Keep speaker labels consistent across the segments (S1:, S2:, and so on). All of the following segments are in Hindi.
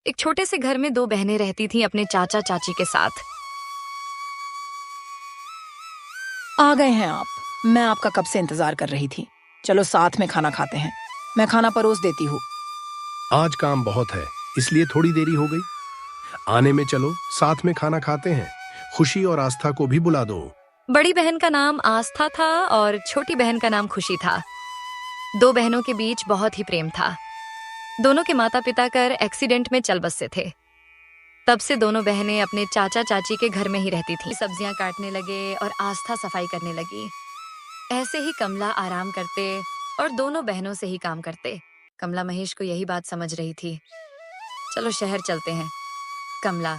S1: एक छोटे से घर में दो बहनें रहती थीं अपने चाचा चाची के साथ।
S2: आ गए हैं आप। मैं आपका कब से इंतजार कर रही थी। चलो साथ में खाना खाते हैं। मैं खाना परोस देती हूँ।
S3: आज काम बहुत है, इसलिए थोड़ी देरी हो गई। आने में चलो, साथ में खाना खाते हैं। खुशी और आस्था को भी बुला दो।
S1: बड़ी बहन का नाम आस्था था और छोटी बहन का नाम खुशी था। दो बहनों के बीच बहुत ही प्रेम था। दोनों के माता पिता कर एक्सीडेंट में चल बसे थे। तब से दोनों बहनें अपने चाचा चाची के घर में ही रहती थीं। सब्जियां काटने लगे और आस्था सफाई करने लगी। ऐसे ही कमला आराम करते और दोनों बहनों से ही काम करते। कमला महेश को यही बात समझ रही थी। चलो शहर चलते हैं। कमला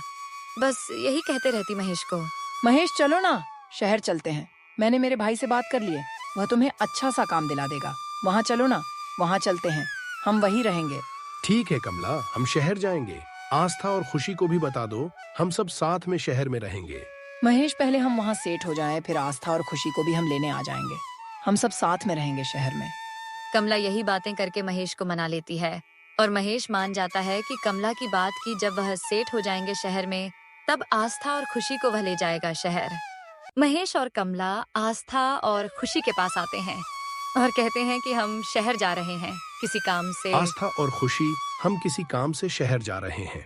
S1: बस यही कहते रहती महेश को।
S2: महेश चलो ना, शहर चलते हैं। मैंने मेरे भाई से बात कर ली है, वह तुम्हें अच्छा सा काम दिला देगा। वहाँ चलो ना, वहाँ चलते हैं, हम वहीं रहेंगे।
S3: ठीक है कमला, हम शहर जाएंगे। आस्था और खुशी को भी बता दो, हम सब साथ में शहर में रहेंगे।
S2: महेश पहले हम वहाँ सेट हो जाएं, फिर आस्था और खुशी को भी हम लेने आ जाएंगे। हम सब साथ में रहेंगे शहर में।
S1: कमला यही बातें करके महेश को मना लेती है और महेश मान जाता है कि कमला की बात की जब वह सेट हो जाएंगे शहर में, तब आस्था और खुशी को वह ले जाएगा शहर। महेश और कमला आस्था और खुशी के पास आते हैं और कहते हैं कि हम शहर जा रहे हैं किसी काम से।
S3: आस्था और खुशी, हम किसी काम से शहर जा रहे हैं।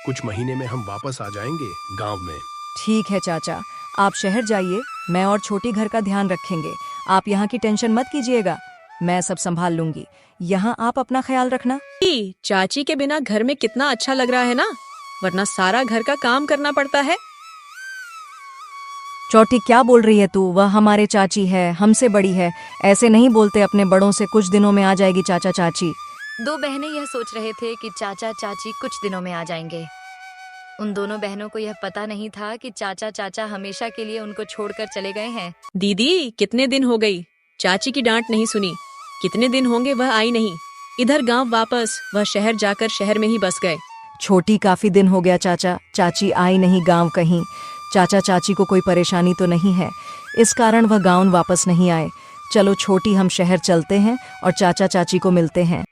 S3: कुछ महीने में हम वापस आ जाएंगे गांव में।
S4: ठीक है चाचा, आप शहर जाइए, मैं और छोटी घर का ध्यान रखेंगे। आप यहाँ की टेंशन मत कीजिएगा, मैं सब संभाल लूंगी। यहाँ आप अपना ख्याल रखना।
S5: चाची के बिना घर में कितना अच्छा लग रहा है ना, वरना सारा घर का काम करना पड़ता है।
S4: चौटी क्या बोल रही है तू? वह हमारे चाची है, हमसे बड़ी है। ऐसे नहीं बोलते अपने बड़ों से। कुछ दिनों में आ जाएगी चाचा चाची।
S1: दो बहनें यह सोच रहे थे कि चाचा चाची कुछ दिनों में आ जाएंगे। उन दोनों बहनों को यह पता नहीं था कि चाचा चाचा हमेशा के लिए उनको छोड़कर चले गए हैं।
S5: दीदी कितने दिन हो गई, चाची की डांट नहीं सुनी। कितने दिन होंगे वह आई नहीं। इधर गांव वापस वह शहर जाकर शहर में ही बस गए।
S4: छोटी काफी दिन हो गया चाचा चाची आई नहीं गांव कहीं। चाचा चाची को कोई परेशानी तो नहीं है, इस कारण वह गांव वापस नहीं आए। चलो छोटी, हम शहर चलते हैं और चाचा चाची को मिलते हैं।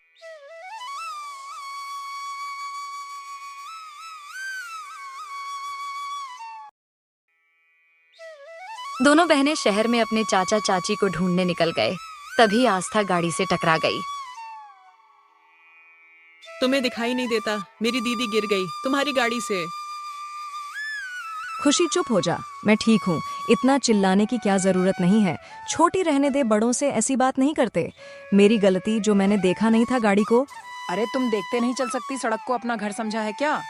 S1: दोनों बहनें शहर में अपने चाचा चाची को ढूंढने निकल गए। तभी आस्था गाड़ी से टकरा गई।
S5: तुम्हें दिखाई नहीं देता, मेरी दीदी गिर गई तुम्हारी गाड़ी से।
S4: खुशी चुप हो जा, मैं ठीक हूँ। इतना चिल्लाने की क्या जरूरत नहीं है। छोटी रहने दे, बड़ों से ऐसी बात नहीं करते। मेरी गलती, जो मैंने देखा नहीं था गाड़ी को।
S2: अरे तुम देखते नहीं चल सकती सड़क को? अपना घर समझा है क्या?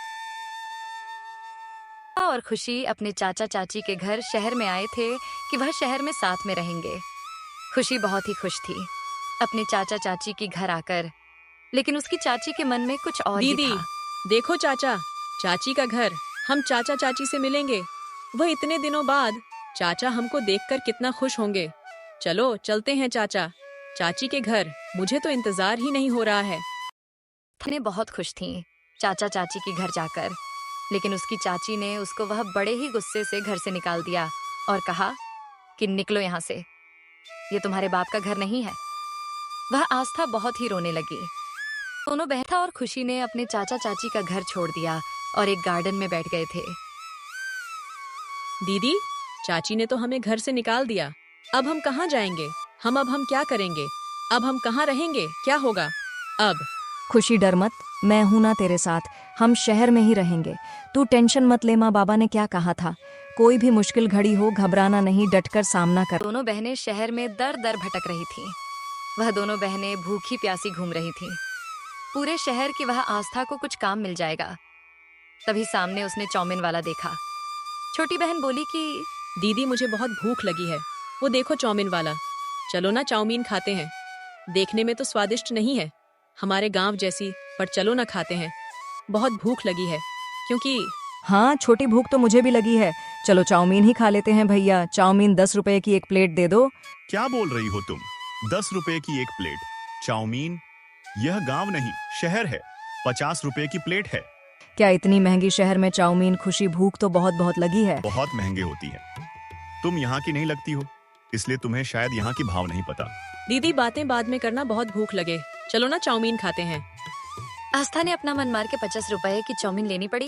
S1: और खुशी अपने चाचा चाची के घर शहर में आए थे कि वह शहर में साथ में रहेंगे। खुशी बहुत ही खुश थी अपने चाचा चाची के घर आकर, लेकिन उसकी चाची के मन में कुछ और ही
S5: दीदी
S1: था।
S5: देखो चाचा चाची का घर, हम चाचा चाची से मिलेंगे। वह इतने दिनों बाद, चाचा हमको देखकर कितना खुश होंगे। चलो चलते हैं चाचा चाची के घर, मुझे तो इंतजार ही नहीं हो रहा है।
S1: थने बहुत खुश थीं चाचा चाची के घर जाकर, लेकिन उसकी चाची ने उसको वह बड़े ही गुस्से से घर से निकाल दिया और कहा कि निकलो यहाँ से, ये तुम्हारे बाप का घर नहीं है। वह आस्था बहुत ही रोने लगी। दोनों बहन और खुशी ने अपने चाचा चाची का घर छोड़ दिया और एक गार्डन में बैठ गए थे।
S5: दीदी चाची ने तो हमें घर से निकाल दिया, अब हम कहाँ जाएंगे? अब हम क्या करेंगे? अब हम कहाँ रहेंगे? क्या होगा अब?
S4: खुशी डर मत, मैं हूं ना तेरे साथ। हम शहर में ही रहेंगे, तू टेंशन मत ले। माँ बाबा ने क्या कहा था, कोई भी मुश्किल घड़ी हो घबराना नहीं, डटकर सामना कर।
S1: दोनों बहनें शहर में दर दर भटक रही थीं। वह दोनों बहनें भूखी प्यासी घूम रही थीं। पूरे शहर की वह आस्था को कुछ काम मिल जाएगा। तभी सामने उसने चाउमीन वाला देखा। छोटी बहन बोली कि
S5: दीदी मुझे बहुत भूख लगी है, वो देखो चाउमीन वाला। चलो ना चाउमीन खाते हैं। देखने में तो स्वादिष्ट नहीं है हमारे गांव जैसी, पर चलो ना खाते हैं। बहुत भूख लगी है, क्योंकि
S4: हाँ छोटी, भूख तो मुझे भी लगी है। चलो चाउमीन ही खा लेते हैं भैया। चाउमीन 10 रुपए की एक प्लेट दे दो।
S6: क्या बोल रही हो तुम? 10 रुपए की एक प्लेट चाउमीन? यह गांव नहीं शहर है, 50 रुपए की प्लेट है।
S4: क्या इतनी महंगी शहर में चाउमीन? खुशी, भूख तो बहुत बहुत लगी है।
S6: बहुत महंगे होती है, तुम यहाँ की नहीं लगती हो, इसलिए तुम्हें शायद यहाँ की भाव नहीं पता।
S5: दीदी बातें बाद में करना, बहुत भूख लगे। चलो ना चाउमीन खाते हैं।
S1: आस्था ने अपना मन मार के 50 रुपए की चाउमीन लेनी पड़ी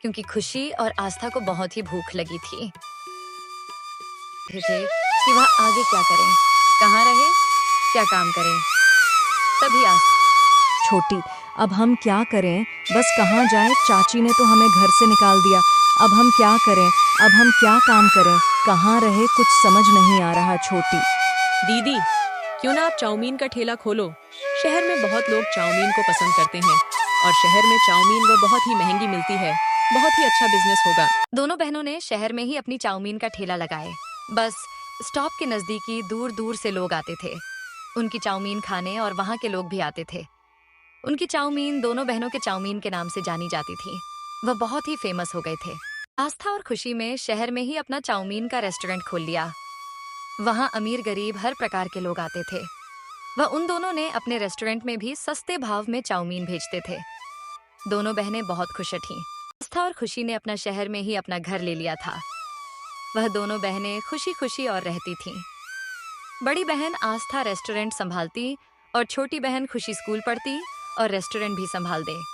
S1: क्योंकि खुशी और आस्था को बहुत ही भूख लगी थी। फिर थे कि वह आगे क्या करें, कहाँ रहे, क्या काम करें। तभी आस्था
S4: छोटी, अब हम क्या करें, बस कहाँ जाए, चाची ने तो हमें घर से निकाल दिया। अब हम क्या करें, अब हम क्या काम करें, कहाँ रहे, कुछ समझ नहीं आ रहा। छोटी,
S5: दीदी, क्यों ना आप चाउमीन का ठेला खोलो। शहर में बहुत लोग चाउमीन को पसंद करते हैं और शहर में चाउमीन वो बहुत ही महंगी मिलती है। बहुत ही अच्छा बिजनेस होगा।
S1: दोनों बहनों ने शहर में ही अपनी चाउमीन का ठेला लगाए। बस स्टॉप के नजदीकी दूर दूर से लोग आते थे उनकी चाउमीन खाने, और वहाँ के लोग भी आते थे। उनकी चाउमीन दोनों बहनों के चाउमीन के नाम से जानी जाती थी। वह बहुत ही फेमस हो गए थे। आस्था और खुशी में शहर में ही अपना चाउमीन का रेस्टोरेंट खोल लिया। वहाँ अमीर गरीब हर प्रकार के लोग आते थे। वह उन दोनों ने अपने रेस्टोरेंट में भी सस्ते भाव में चाउमीन भेजते थे। दोनों बहनें बहुत खुश थीं। आस्था और खुशी ने अपना शहर में ही अपना घर ले लिया था। वह दोनों बहनें खुशी खुशी और रहती थीं। बड़ी बहन आस्था रेस्टोरेंट संभालती और छोटी बहन खुशी स्कूल पढ़ती और रेस्टोरेंट भी संभाल दे।